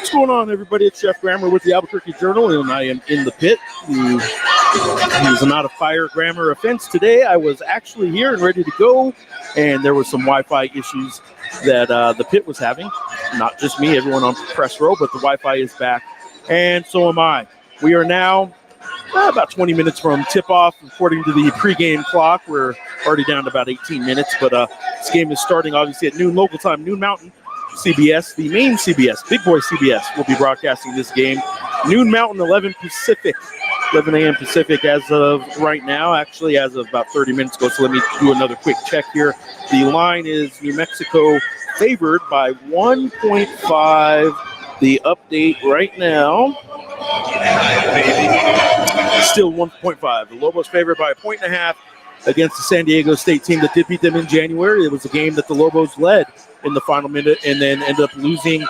What's going on, everybody? It's Jeff Grammer with the ABQJournal, and I am in the pit. It was not a fire grammar offense today. I was actually here and ready to go, and there was some Wi-Fi issues that the pit was having. Not just me, everyone on press row, but the Wi-Fi is back, and so am I. We are now about 20 minutes from tip-off, according to the pregame clock. We're already down to about 18 minutes, but this game is starting, obviously, at noon local time, noon Mountain. CBS, the main CBS, Big Boy CBS, will be broadcasting this game. Noon Mountain, 11 a.m. Pacific as of right now, actually as of about 30 minutes ago. So let me do another quick check here. The line is New Mexico favored by 1.5. The update right now, still 1.5. The Lobos favored by 1.5 against the San Diego State team that did beat them in January. It was a game that the Lobos led in the final minute and then ended up losing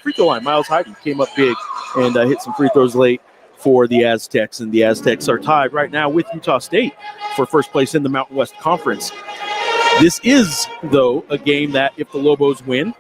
free throw line. Miles Heide came up big and hit some free throws late for the Aztecs, and the Aztecs are tied right now with Utah State for first place in the Mountain West Conference. This is, though, a game that if the Lobos win,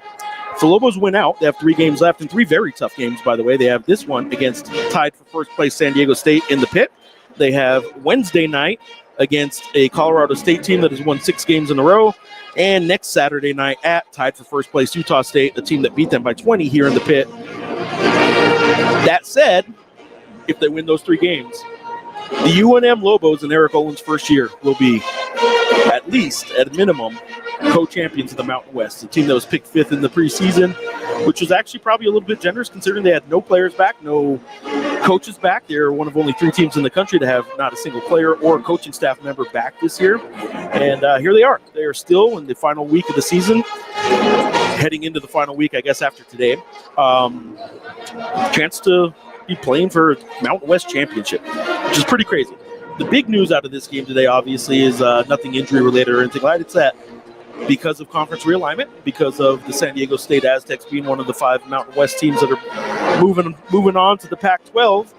out, they have 3 games left, and 3 very tough games, by the way. They have this one against tied for first place San Diego State in the pit. They have Wednesday night against a Colorado State team that has won 6 games in a row. And next Saturday night at tied for first place Utah State, the team that beat them by 20 here in the pit. That said, if they win those 3 games, the UNM Lobos in Eric Olin's first year will be, at least, at a minimum, co-champions of the Mountain West. The team that was picked 5th in the preseason, which was actually probably a little bit generous considering they had no players back, no coaches back. They're one of only 3 teams in the country to have not a single player or coaching staff member back this year. And here they are. They are still in the final week of the season, heading into the final week, I guess, after today. Chance to be playing for Mountain West Championship, which is pretty crazy. The big news out of this game today, obviously, is nothing injury-related or anything like that. It's that because of conference realignment, because of the San Diego State Aztecs being one of the 5 Mountain West teams that are moving on to the Pac-12,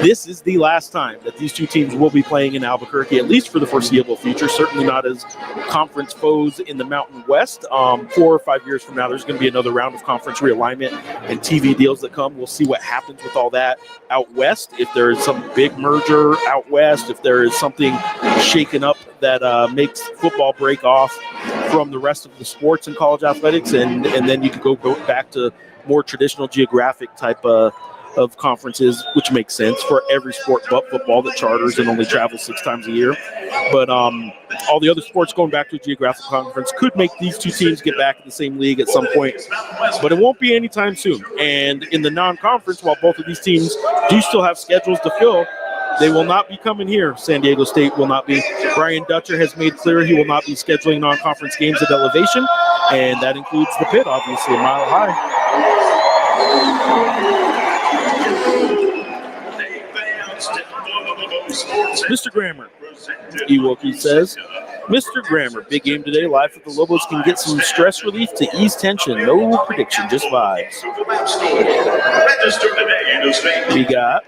this is the last time that these 2 teams will be playing in Albuquerque, at least for the foreseeable future. Certainly not as conference foes in the Mountain West. 4 or 5 years from now, there's going to be another round of conference realignment and TV deals that come. We'll see what happens with all that out west. If there is some big merger out west, if there is something shaken up that makes football break off from the rest of the sports in college athletics, and then you could go back to more traditional geographic type of conferences, which makes sense for every sport but football that charters and only travels 6 times a year. But all the other sports going back to a geographic conference could make these 2 teams get back in the same league at some point, but it won't be anytime soon. And in the non-conference, while both of these teams do still have schedules to fill, they will not be coming here. San Diego State will not be. Brian Dutcher has made clear he will not be scheduling non-conference games at Elevation, and that includes the pit, obviously, a mile high. Mr. Grammer, Ewoki says, Mr. Grammer, big game today. Live for the Lobos can get some stress relief to ease tension. No prediction, just vibes. We got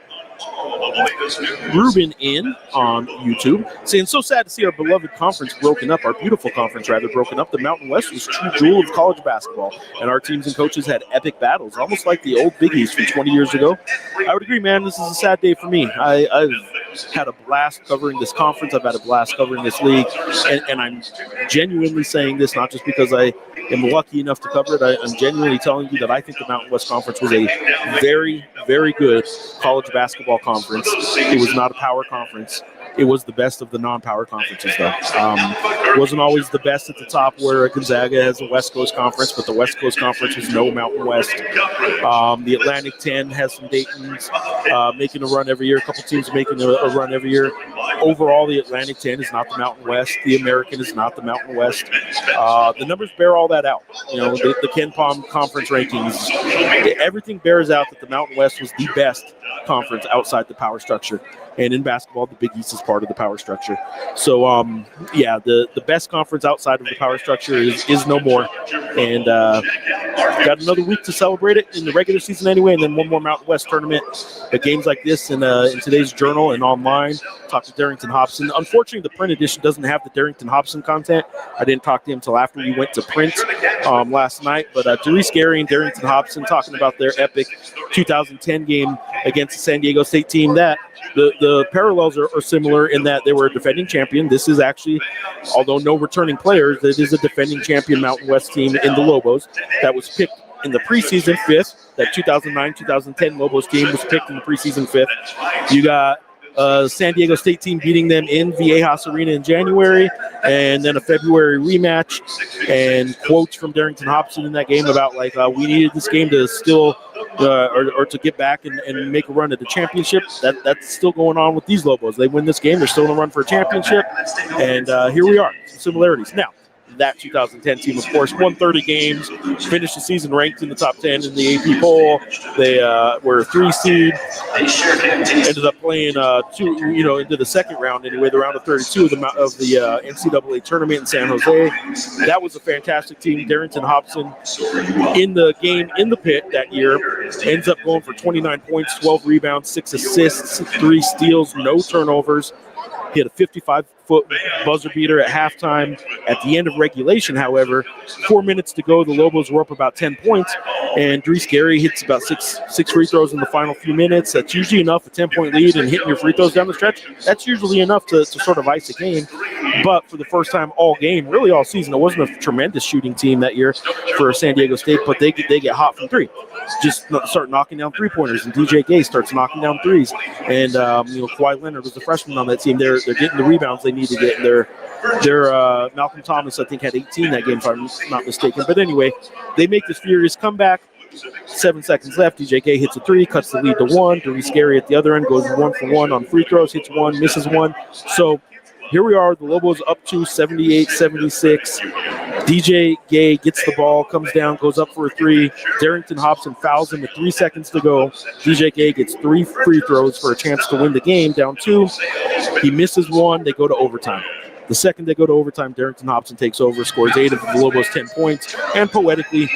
Ruben in on YouTube saying, so sad to see our beloved conference broken up, our beautiful conference rather broken up. The Mountain West was true jewel of college basketball, and our teams and coaches had epic battles, almost like the old Big East from 20 years ago. I would agree, man. This is a sad day for me. I've had a blast covering this conference. I've had a blast covering this league, and I'm genuinely saying this not just because I am lucky enough to cover it. I'm genuinely telling you that I think the Mountain West Conference was a very, very good college basketball conference. It was not a power conference. It was the best of the non-power conferences, though. It wasn't always the best at the top where Gonzaga has a West Coast Conference, but the West Coast Conference was no Mountain West. The Atlantic 10 has some Daytons making a run every year, a couple teams making a run every year. Overall, the Atlantic 10 is not the Mountain West. The American is not the Mountain West. The numbers bear all that out. You know, the Ken Pom conference rankings, everything bears out that the Mountain West was the best conference outside the power structure. And in basketball, the Big East is part of the power structure. So, yeah, the best conference outside of the power structure is no more. And got another week to celebrate it in the regular season anyway, and then one more Mountain West tournament. But games like this in today's journal and online. Talk to Darrington Hobson. Unfortunately, the print edition doesn't have the Darrington Hobson content. I didn't talk to him until after we went to print last night. But Darius Gary and Darrington Hobson talking about their epic 2010 game against the San Diego State team. That the parallels are similar in that they were a defending champion. This is actually, although no returning players, it is a defending champion Mountain West team in the Lobos that was picked in the preseason fifth. That 2009-2010 Lobos team was picked in the preseason fifth. You got San Diego State team beating them in Viejas Arena in January, and then a February rematch. And quotes from Darrington Hobson in that game about we needed this game to still or to get back and make a run at the championship. That's still going on with these Lobos. They win this game, they're still in a run for a championship, and here we are. Some similarities now. That 2010 team, of course, won 30 games, finished the season ranked in the top 10 in the AP poll. They were a 3 seed, ended up playing into the second round anyway, the round of 32 of the NCAA tournament in San Jose. That was a fantastic team. Darrington Hobson in the game in the pit that year ends up going for 29 points, 12 rebounds, 6 assists, 3 steals, no turnovers. He had a 55-foot buzzer beater at halftime. At the end of regulation, however, 4 minutes to go, the Lobos were up about 10 points, and Darius Gary hits about six free throws in the final few minutes. That's usually enough, a 10-point lead, and hitting your free throws down the stretch, that's usually enough to sort of ice a game. But for the first time all game, really all season, it wasn't a tremendous shooting team that year for San Diego State, but they get hot from three. Just start knocking down three-pointers, and DJ Gay starts knocking down threes. And, Kawhi Leonard was a freshman on that team. They're getting the rebounds they need to get. Their Malcolm Thomas, I think, had 18 that game, if I'm not mistaken. But anyway, they make this furious comeback. 7 seconds left. DJ Gay hits a 3, cuts the lead to 1. Darius Gary at the other end goes 1 for 1 on free throws, hits 1, misses 1. So here we are. The Lobos up to 78-76. DJ Gay gets the ball, comes down, goes up for a 3. Darrington Hobson fouls him with 3 seconds to go. DJ Gay gets 3 free throws for a chance to win the game, down 2. He misses 1. They go to overtime. The second they go to overtime, Darrington Hobson takes over, scores 8 of the Lobos' 10 points, and poetically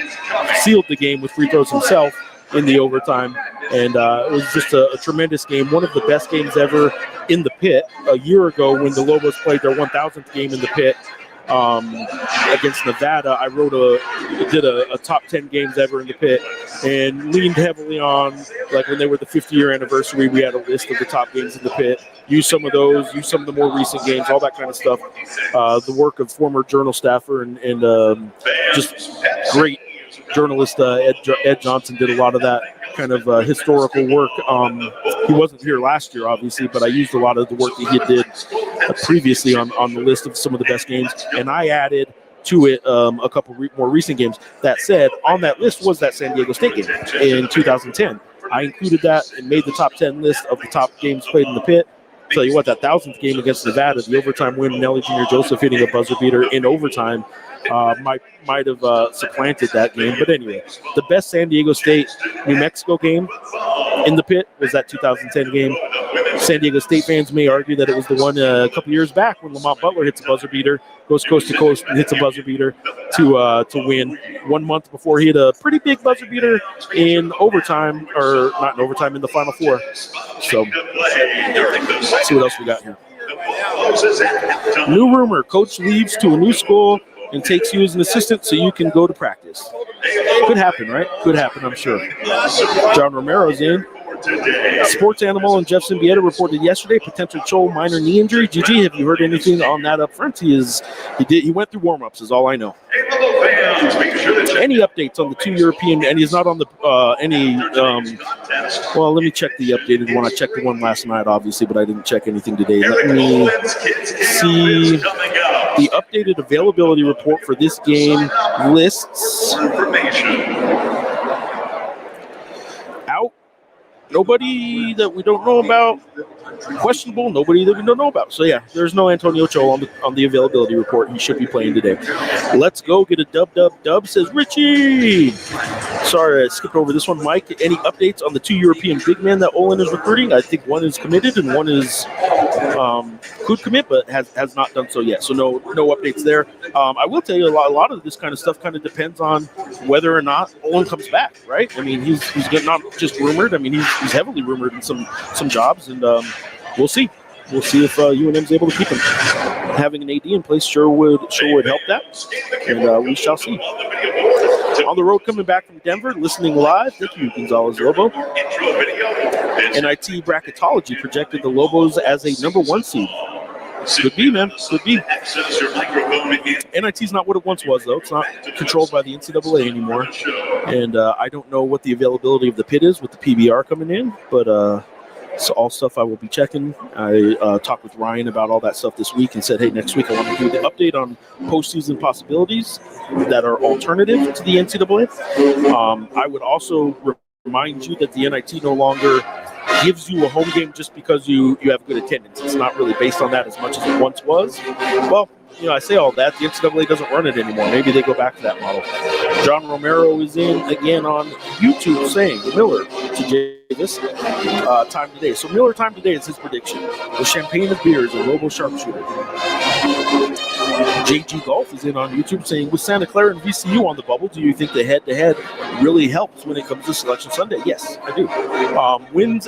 sealed the game with free throws himself in the overtime. And it was just a tremendous game, one of the best games ever in the pit. A year ago, when the Lobos played their 1,000th game in the pit against Nevada, I did a top 10 games ever in the pit, and leaned heavily on, like when they were the 50-year anniversary, we had a list of the top games in the pit. Use some of those, use some of the more recent games, all that kind of stuff. The work of former Journal staffer and just great journalist Ed Johnson did a lot of that kind of historical work. He wasn't here last year, obviously, but I used a lot of the work that he did previously on the list of some of the best games, and I added to it a couple more recent games. That said, on that list was that San Diego State game in 2010. I included that and made the top 10 list of the top games played in the pit. Tell you what, that 1,000th game against Nevada, the overtime win, Nelly Jr. Joseph hitting a buzzer beater in overtime, might have supplanted that game. But anyway, the best San Diego State New Mexico game in the pit was that 2010 game. San Diego State fans may argue that it was the one a couple years back when Lamont Butler hits a buzzer beater, goes coast to coast and hits a buzzer beater to win. 1 month before he hit a pretty big buzzer beater in overtime, or not in overtime, in the Final Four. So let's see what else we got here. New rumor: coach leaves to a new school and takes you as an assistant so you can go to practice. Could happen, right? Could happen, I'm sure. John Romero's in. Sports Animal and Jeff Symbieta reported yesterday potential Chol minor knee injury. GG, have you heard anything on that up front? He went through warm-ups is all I know. Any updates on the 2 European, and he's not on the well, let me check the updated one. I checked the one last night, obviously, but I didn't check anything today. Let me see the updated availability report for this game. Lists out. Nobody that we don't know about. Questionable. Nobody that we don't know about. So yeah, there's no Antonio Chol on the availability report. He should be playing today. Let's go get a dub, says Richie. sorry I skipped over this one. Mike, any updates on the 2 European big men that Olin is recruiting? I think one is committed and one is could commit, but has not done so yet. So no updates there. I will tell you a lot of this kind of stuff kind of depends on whether or not Olin comes back, right? I mean, he's not just rumored. I mean, he's heavily rumored in some jobs, and we'll see. We'll see if UNM's able to keep him. Having an AD in place sure would help that, and we shall see. On the road coming back from Denver, listening live. Thank you, Gonzalez Lobo. NIT bracketology projected the Lobos as a #1 seed. Could be, man. Could be. NIT's not what it once was, though. It's not controlled by the NCAA anymore. And I don't know what the availability of the pit is with the PBR coming in, but it's all stuff I will be checking. I talked with Ryan about all that stuff this week and said, hey, next week I want to do the update on postseason possibilities that are alternative to the NCAA. I would also remind you that the NIT no longer gives you a home game just because you have good attendance. It's not really based on that as much as it once was. Well, I say all that. The NCAA doesn't run it anymore. Maybe they go back to that model. John Romero is in again on YouTube saying Miller to Davis time today. So Miller time today is his prediction. The champagne of beers and Lobo sharpshooter. JG Golf is in on YouTube saying, with Santa Clara and VCU on the bubble, do you think the head-to-head really helps when it comes to Selection Sunday? Yes, I do. Wins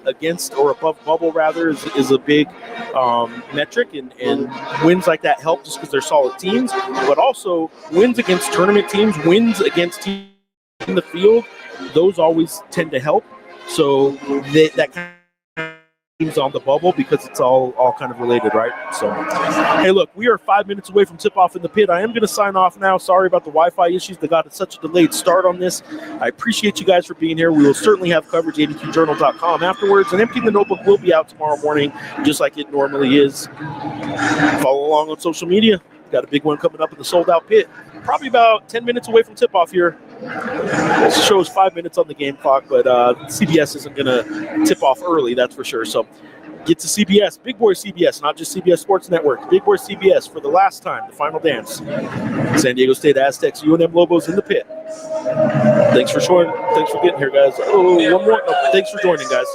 against or above bubble, rather, is a big metric, and wins like that help just because they're solid teams, but also wins against tournament teams, wins against teams in the field, those always tend to help. So that kind of teams on the bubble because it's all kind of related, right? So, hey, look, we are 5 minutes away from tip-off in the pit. I am going to sign off now. Sorry about the Wi-Fi issues that got such a delayed start on this. I appreciate you guys for being here. We will certainly have coverage at ABQJournal.com afterwards, and Emptying the Notebook will be out tomorrow morning, just like it normally is. Follow along on social media. Got a big one coming up in the sold-out pit. Probably about 10 minutes away from tip-off here. This shows 5 minutes on the game clock, but CBS isn't going to tip off early, that's for sure. So get to CBS, Big Boy CBS, not just CBS Sports Network. Big Boy CBS for the last time, the final dance. San Diego State Aztecs, UNM Lobos in the pit. Thanks for getting here, guys. Oh, one more. No, thanks for joining, guys.